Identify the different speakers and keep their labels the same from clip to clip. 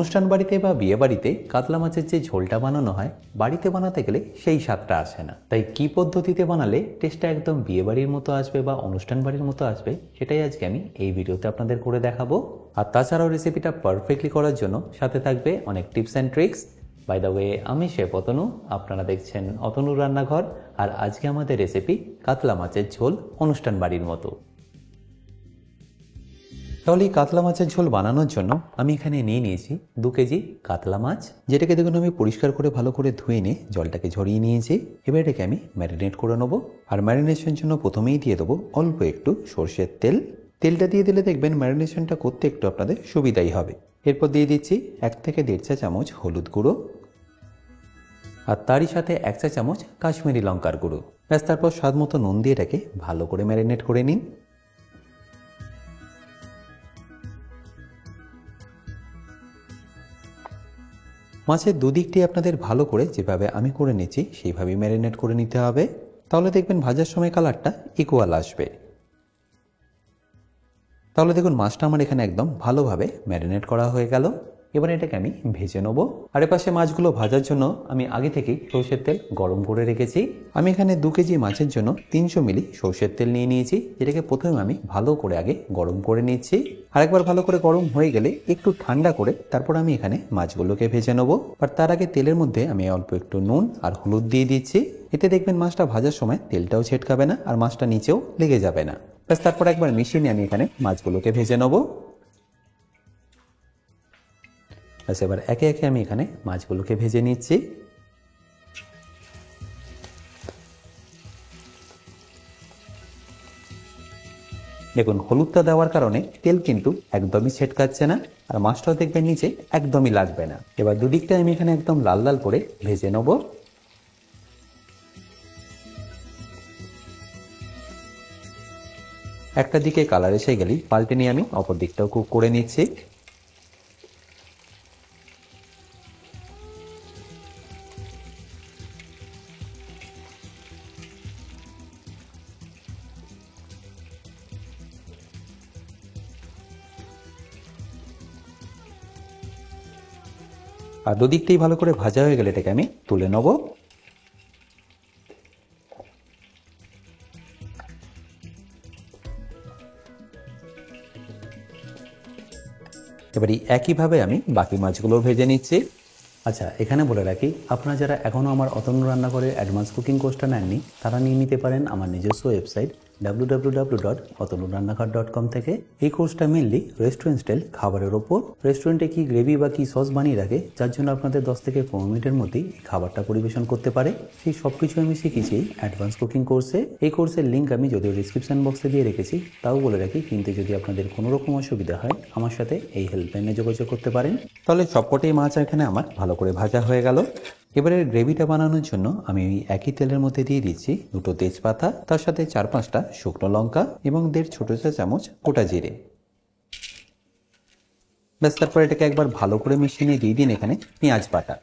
Speaker 1: অনুষ্ঠান বাড়িতে বা বিয়ে বাড়িতে কাতলা মাছের যে ঝোলটা বানানো হয় বাড়িতে বানাতে গেলে সেই স্বাদটা আসে না। তাই কি পদ্ধতিতে বানালে টেস্টটা একদম বিয়ে বাড়ির মতো আসবে বা অনুষ্ঠান বাড়ির মতো আসবে সেটাই আজকে আমি এই ভিডিওতে আপনাদের করে দেখাবো। আর তাছাড়াও রেসিপিটা পারফেক্টলি করার জন্য সাথে থাকবে অনেক tips and tricks. By the way, আমি শেফ অতনু, আপনারা দেখছেন অতনুর রান্নাঘর। আর আজকে আমাদের রেসিপি কাতলা মাছের ঝোল অনুষ্ঠান বাড়ির মতো। তাহলে এই কাতলা মাছের ঝোল বানানোর জন্য আমি এখানে নিয়ে নিয়েছি 2 কেজি কাতলা মাছ, যেটাকে দেখুন আমি পরিষ্কার করে ভালো করে ধুয়ে নিয়ে জলটাকে ঝরিয়ে নিয়েছি। এবার এটাকে আমি ম্যারিনেট করে নেবো। আর ম্যারিনেশনের জন্য প্রথমেই দিয়ে দেবো অল্প একটু সর্ষের তেল। তেলটা দিয়ে দিলে দেখবেন ম্যারিনেশনটা করতে একটু আপনাদের সুবিধাই হবে। এরপর দিয়ে দিচ্ছি 1 থেকে 1.5 চা চামচ হলুদ গুঁড়ো, আর তারই সাথে 1 চা চামচ কাশ্মীরি লঙ্কার গুঁড়ো। ব্যাস, তারপর স্বাদ মতো নুন দিয়ে এটাকে ভালো করে ম্যারিনেট করে নিন। মাছের দুদিকটি আপনাদের ভালো করে যেভাবে আমি করে নিচ্ছি সেইভাবেই ম্যারিনেট করে নিতে হবে। তাহলে দেখবেন ভাজার সময় কালারটা ইকুয়াল আসবে। তাহলে দেখুন মাছটা আমার এখানে একদম ভালোভাবে ম্যারিনেট করা হয়ে গেল। এবার এটাকে আমি ভেজে নেব। আর এপাশে মাছগুলো ভাজার জন্য আমি আগে থেকেই সরষের তেল গরম করে রেখেছি। আমি এখানে 2 কেজি মাছের জন্য 300 মিলি সরষের তেল নিয়ে নিয়েছি, যেটাকে প্রথমে আমি ভালো করে আগে গরম করে নিচ্ছি। আরেকবার ভালো করে গরম হয়ে গেলে একটু ঠান্ডা করে তারপর আমি এখানে মাছগুলোকে ভেজে নেব। আর তার আগে তেলের মধ্যে আমি অল্প একটু নুন আর হলুদ দিয়ে দিচ্ছি। এতে দেখবেন মাছটা ভাজার সময় তেলটাও ছেটকাবে না আর মাছটা নিচেও লেগে যাবে না। ব্যাস, তারপর একবার মিশিয়ে নিয়ে আমি এখানে মাছগুলোকে ভেজে নেব। ব্যাস, এবার একে একে আমি এখানে মাছগুলোকে ভেজে নিচ্ছি। দেখুন হলুদটা দেওয়ার কারণে তেল কিন্তু একদমই ছেটকাচ্ছে না, আর মাছটাও দেখবেন নিচে একদমই লাগবে না। এবার দুদিকটা আমি এখানে একদম লাল লাল করে ভেজে নেব। একটা দিকে কালার এসে গেলেই পাল্টে নিয়ে আমি অপর দিকটাও কুক করে নিচ্ছি। আর দুদিকটাই ভালো করে ভাজা হয়ে গেলে এটাকে আমি তুলে নেব। এবারে একইভাবে আমি বাকি মাছগুলো ভেজে নিচ্ছি। আচ্ছা, এখানে বলে রাখি, আপনারা যারা এখনও আমার অতনু রান্নাঘরের অ্যাডভান্স কুকিং কোর্সটা নেননি তারা নিয়ে নিতে পারেন আমার নিজস্ব ওয়েবসাইট www.otonurannakar.com থেকে। এই কোর্সটা মেনলি রেস্টুরেন্ট স্টাইল খাবারের ওপর। রেস্টুরেন্টে কি গ্রেভি বা কি সস বানিয়ে রাখে যার জন্য আপনাদের 10 থেকে 15 মিনিটের মধ্যেই এই খাবারটা পরিবেশন করতে পারে, সেই সব কিছু আমি শিখেছি অ্যাডভান্স কুকিং কোর্সে। এই কোর্সের লিঙ্ক আমি যদিও ডিসক্রিপশন বক্সে দিয়ে রেখেছি, তাও বলে রাখি কিনতে যদি আপনাদের কোনো রকম অসুবিধা হয় আমার সাথে এই হেল্পলাইনে যোগাযোগ করতে পারেন। তাহলে সবকটাই মাছ এখানে আমার ভালো করে ভাজা হয়ে গেল। এবারে গ্রেভিটা বানানোর জন্য আমি ওই একই তেলের মধ্যে দিয়ে দিচ্ছি 2টো তেজপাতা, তার সাথে 4-5টা শুকনো লঙ্কা এবং 1.5 ছোট চা চামচ গোটা জিরে। ব্যাস, তারপর এটাকে একবার ভালো করে মিশিয়ে নিয়ে দিয়ে দিন এখানে পেঁয়াজ বাটা।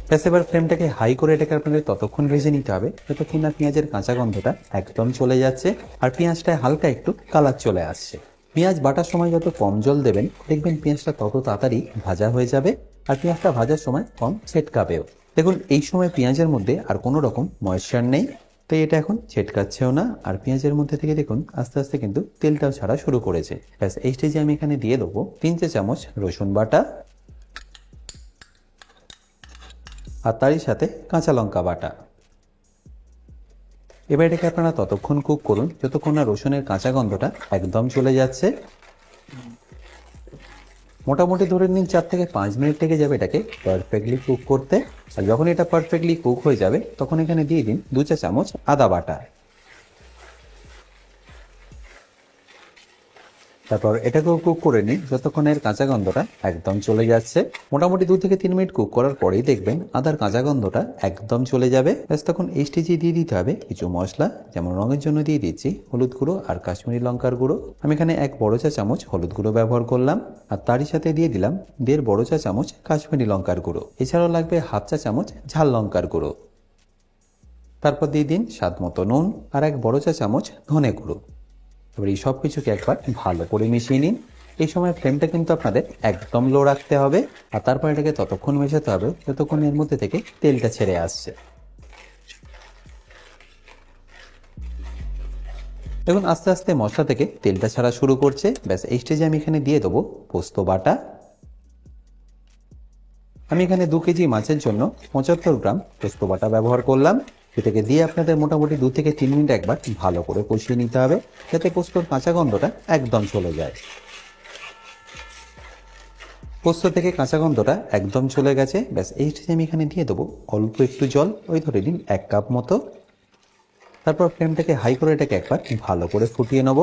Speaker 1: ব্যাস, এবার ফ্লেমটাকে হাই করে এটাকে আপনাদের ততক্ষণ ভেজে নিতে হবে যতক্ষণ না পেঁয়াজের কাঁচা গন্ধটা একদম চলে যাচ্ছে আর পেঁয়াজটায় হালকা একটু কালার চলে আসছে। পেঁয়াজ বাটার সময় যত কম জল দেবেন দেখবেন পেঁয়াজটা তত তাড়াতাড়ি ভাজা হয়ে যাবে আর পেঁয়াজটা ভাজার সময় কম ছেটকাবেও। দেখুন এই সময় পেঁয়াজের মধ্যে আর কোনো রকম ময়েশ্চার নেই, তাই এটা এখন ছেটকাচ্ছেও না। আর পেঁয়াজের মধ্যে থেকে দেখুন আস্তে আস্তে কিন্তু তেলটাও ছাড়া শুরু করেছে। ব্যাস, এই স্টেজে আমি এখানে দিয়ে দেবো 3 চা চামচ রসুন বাটা আর তারই সাথে কাঁচা লঙ্কা বাটা। এবার এটাকে আপনারা ততক্ষণ কুক করুন যতক্ষণ না রসুনের কাঁচা গন্ধটা একদম চলে যাচ্ছে। মোটামুটি ধরে নিন 4 থেকে 5 মিনিট লেগে যাবে এটাকে পারফেক্টলি কুক করতে। আর যখন এটা পারফেক্টলি কুক হয়ে যাবে তখন এখানে দিয়ে দিন 2 চা চামচ আদা বাটা। তারপর এটাকেও কুক করে নিন যতক্ষণ এর কাঁচা গন্ধটা একদম চলে যাচ্ছে। মোটামুটি 2 থেকে 3 মিনিট কুক করার পরেই দেখবেন আদার কাঁচা গন্ধটা একদম চলে যাবে। ব্যাস, তখন এই স্টেজে দিয়ে দিতে হবে কিছু মশলা। যেমন রঙের জন্য দিয়ে দিচ্ছি হলুদ গুঁড়ো আর কাশ্মীরি লঙ্কার গুঁড়ো। আমি এখানে 1 বড় চা চামচ হলুদ গুঁড়ো ব্যবহার করলাম আর তারই সাথে দিয়ে দিলাম 1.5 বড় চা চামচ কাশ্মীরি লঙ্কার গুঁড়ো। এছাড়াও লাগবে 1/2 চা চামচ ঝাল লঙ্কার গুঁড়ো। তারপর দিয়ে দিন স্বাদ মতো নুন আর 1 বড় চা চামচ ধনে গুঁড়ো। এবার এই সব কিছুকে একবার ভালো করে মিশিয়ে নিন। এই সময় ফ্লেমটা কিন্তু আপনাদের একদম লো রাখতে হবে, আর তারপর এটাকে ততক্ষণ মেশাতে হবে যতক্ষণ এর মধ্যে থেকে তেলটা ছেড়ে আসছে। দেখুন আস্তে আস্তে মশলা থেকে তেলটা ছাড়া শুরু করছে। ব্যাস এই স্টেজে আমি এখানে দিয়ে দেবো পোস্ত বাটা। আমি এখানে 2 কেজি মাছের জন্য 75 গ্রাম পোস্ত বাটা ব্যবহার করলাম। এটাকে দিয়ে আপনাদের মোটামুটি 2 থেকে 3 মিনিট একবার ভালো করে কষিয়ে নিতে হবে, যাতে পোস্তর কাঁচা গন্ধটা একদম চলে যায়। পোস্ত থেকে কাঁচা গন্ধটা একদম চলে গেছে। ব্যাস এই স্টেজে আমি এখানে দিয়ে দেবো অল্প একটু জল, ওই ধরে নিন 1 কাপ মতো। তারপর ফ্লেমটাকে হাই করে এটাকে একবার ভালো করে ফুটিয়ে নেব।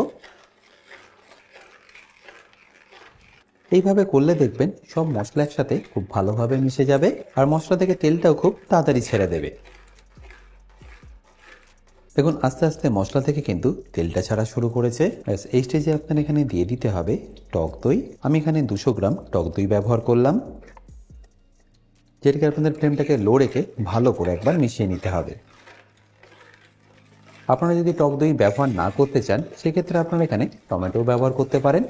Speaker 1: এইভাবে করলে দেখবেন সব মশলা একসাথে খুব ভালোভাবে মিশে যাবে, আর মশলা থেকে তেলটাও খুব তাড়াতাড়ি ছেড়ে দেবে। দেখুন আস্তে আস্তে মশলা থেকে কিন্তু তেলটা ছাড়া শুরু করেছে। এই স্টেজে আপনার এখানে দিয়ে দিতে হবে টক দই। আমি এখানে 200 গ্রাম টক দই ব্যবহার করলাম, যেটাকে আপনাদের ফ্লেমটাকে লো রেখে ভালো করে একবার মিশিয়ে নিতে হবে। আপনারা যদি টক দই ব্যবহার না করতে চান সেক্ষেত্রে আপনারা এখানে টমেটো ব্যবহার করতে পারেন,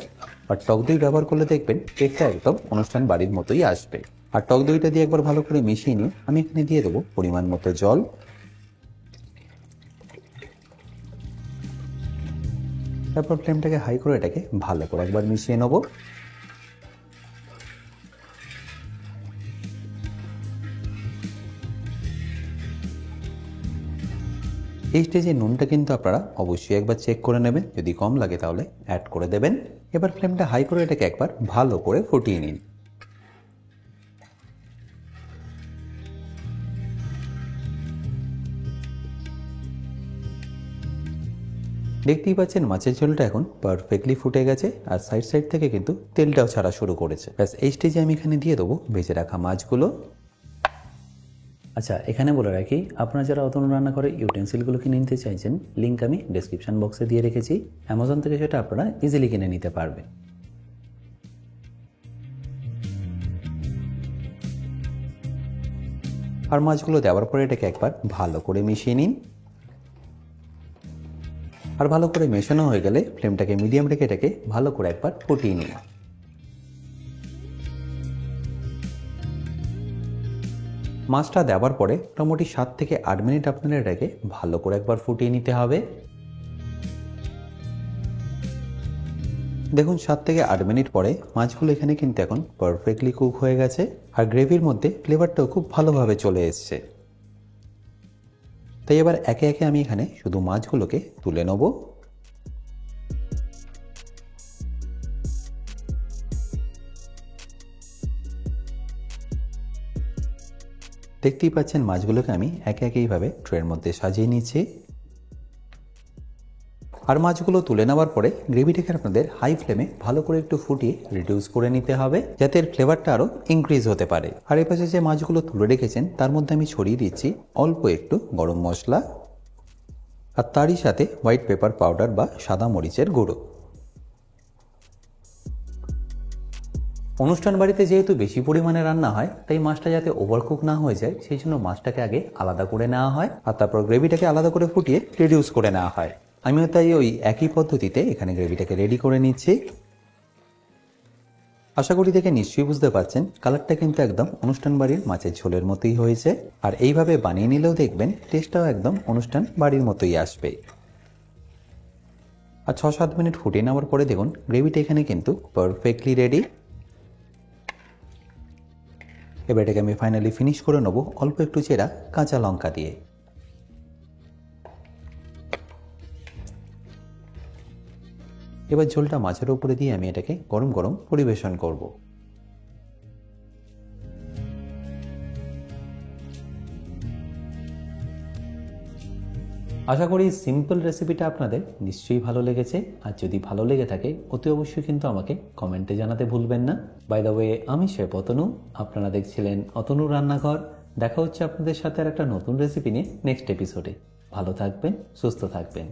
Speaker 1: আর টক দই ব্যবহার করলে দেখবেন টেস্টটা একদম অনুষ্ঠান বাড়ির মতোই আসবে। আর টক দইটা দিয়ে একবার ভালো করে মিশিয়ে নিয়ে আমি এখানে দিয়ে দেবো পরিমাণ মতো জল। তারপর ফ্লেমটাকে হাই করে এটাকে ভালো করে একবার মিশিয়ে নেব। এই স্টেজে নুনটা কিন্তু আপনারা অবশ্যই একবার চেক করে নেবেন, যদি কম লাগে তাহলে অ্যাড করে দেবেন। এবার ফ্লেমটা হাই করে এটাকে একবার ভালো করে ফুটিয়ে নিন। দেখতেই পাচ্ছেন মাছের ঝোলটা এখন পারফেক্টলি ফুটে গেছে, আর সাইড সাইড থেকে কিন্তু তেলটাও ছাড়া শুরু করেছে। ব্যাস এই স্টেজে আমি এখানে দিয়ে দেবো ভেজে রাখা মাছগুলো। আচ্ছা, এখানে বলে রাখি, আপনারা যারা অতনু রান্নাঘরে ইউটেন্সিলগুলো কিনে নিতে চাইছেন, লিঙ্ক আমি ডেসক্রিপশন বক্সে দিয়ে রেখেছি। অ্যামাজন থেকে সেটা আপনারা ইজিলি কিনে নিতে পারবেন। আর মাছগুলো দেওয়ার পরে এটাকে একবার ভালো করে মিশিয়ে নিন। আর ভালো করে মেশানো হয়ে গেলে ফ্লেমটাকে মিডিয়াম রেখে এটাকে ভালো করে একবার ফুটিয়ে নিন। মাছটা দেওয়ার পরে মোটামুটি 7 থেকে 8 মিনিট আপনাদের এটাকে ভালো করে একবার ফুটিয়ে নিতে হবে। দেখুন 7 থেকে 8 মিনিট পরে মাছগুলো এখানে কিন্তু এখন পারফেক্টলি কুক হয়ে গেছে, আর গ্রেভির মধ্যে ফ্লেভারটাও খুব ভালোভাবে চলে এসছে। তাই এবার একে একে আমি এখানে শুধু মাছগুলোকে তুলে নেব। দেখতেই পাচ্ছেন মাছগুলোকে আমি একে একে এইভাবে ট্রের মধ্যে সাজিয়ে নিচ্ছি। আর মাছগুলো তুলে নেওয়ার পরে গ্রেভিটাকে আপনাদের হাই ফ্লেমে ভালো করে একটু ফুটিয়ে রিডিউস করে নিতে হবে, যাতে এর ফ্লেভারটা আরও ইনক্রিজ হতে পারে। আর এই পাশে যে মাছগুলো তুলে রেখেছেন তার মধ্যে আমি ছড়িয়ে দিচ্ছি অল্প একটু গরম মশলা, আর তারই সাথে হোয়াইট পেপার পাউডার বা সাদা মরিচের গুঁড়ো। অনুষ্ঠান বাড়িতে যেহেতু বেশি পরিমাণে রান্না হয়, তাই মাছটা যাতে ওভারকুক না হয়ে যায় সেই জন্য মাছটাকে আগে আলাদা করে নেওয়া হয়, আর তারপর গ্রেভিটাকে আলাদা করে ফুটিয়ে রিডিউস করে নেওয়া হয়। আমিও তাই ওই একই পদ্ধতিতে এখানে গ্রেভিটাকে রেডি করে নিচ্ছি। আশা করি দেখে নিশ্চয়ই বুঝতে পারছেন কালারটা কিন্তু একদম অনুষ্ঠান বাড়ির মাছের ঝোলের মতোই হয়েছে, আর এইভাবে বানিয়ে নিলেও দেখবেন টেস্টটাও একদম অনুষ্ঠান বাড়ির মতোই আসবে। আর 6-7 মিনিট ফুটিয়ে নেওয়ার পরে দেখুন গ্রেভিটা এখানে কিন্তু পারফেক্টলি রেডি। এবার এটাকে আমি ফাইনালি ফিনিশ করে নেবো অল্প একটু চেরা কাঁচা লঙ্কা দিয়ে। এবার ঝোলটা মাছের উপরে দিয়ে আমি এটাকে গরম গরম পরিবেশন করব। আশা করি সিম্পল রেসিপিটা আপনাদের নিশ্চয়ই ভালো লেগেছে, আর যদি ভালো লেগে থাকে অতি অবশ্যই কিন্তু আমাকে কমেন্টে জানাতে ভুলবেন না। বাই দ্য ওয়ে, আমি শেফ অতনু, আপনারা দেখছিলেন অতনু রান্নাঘর। দেখা হচ্ছে আপনাদের সাথে আর একটা নতুন রেসিপি নিয়ে নেক্সট এপিসোডে। ভালো থাকবেন, সুস্থ থাকবেন।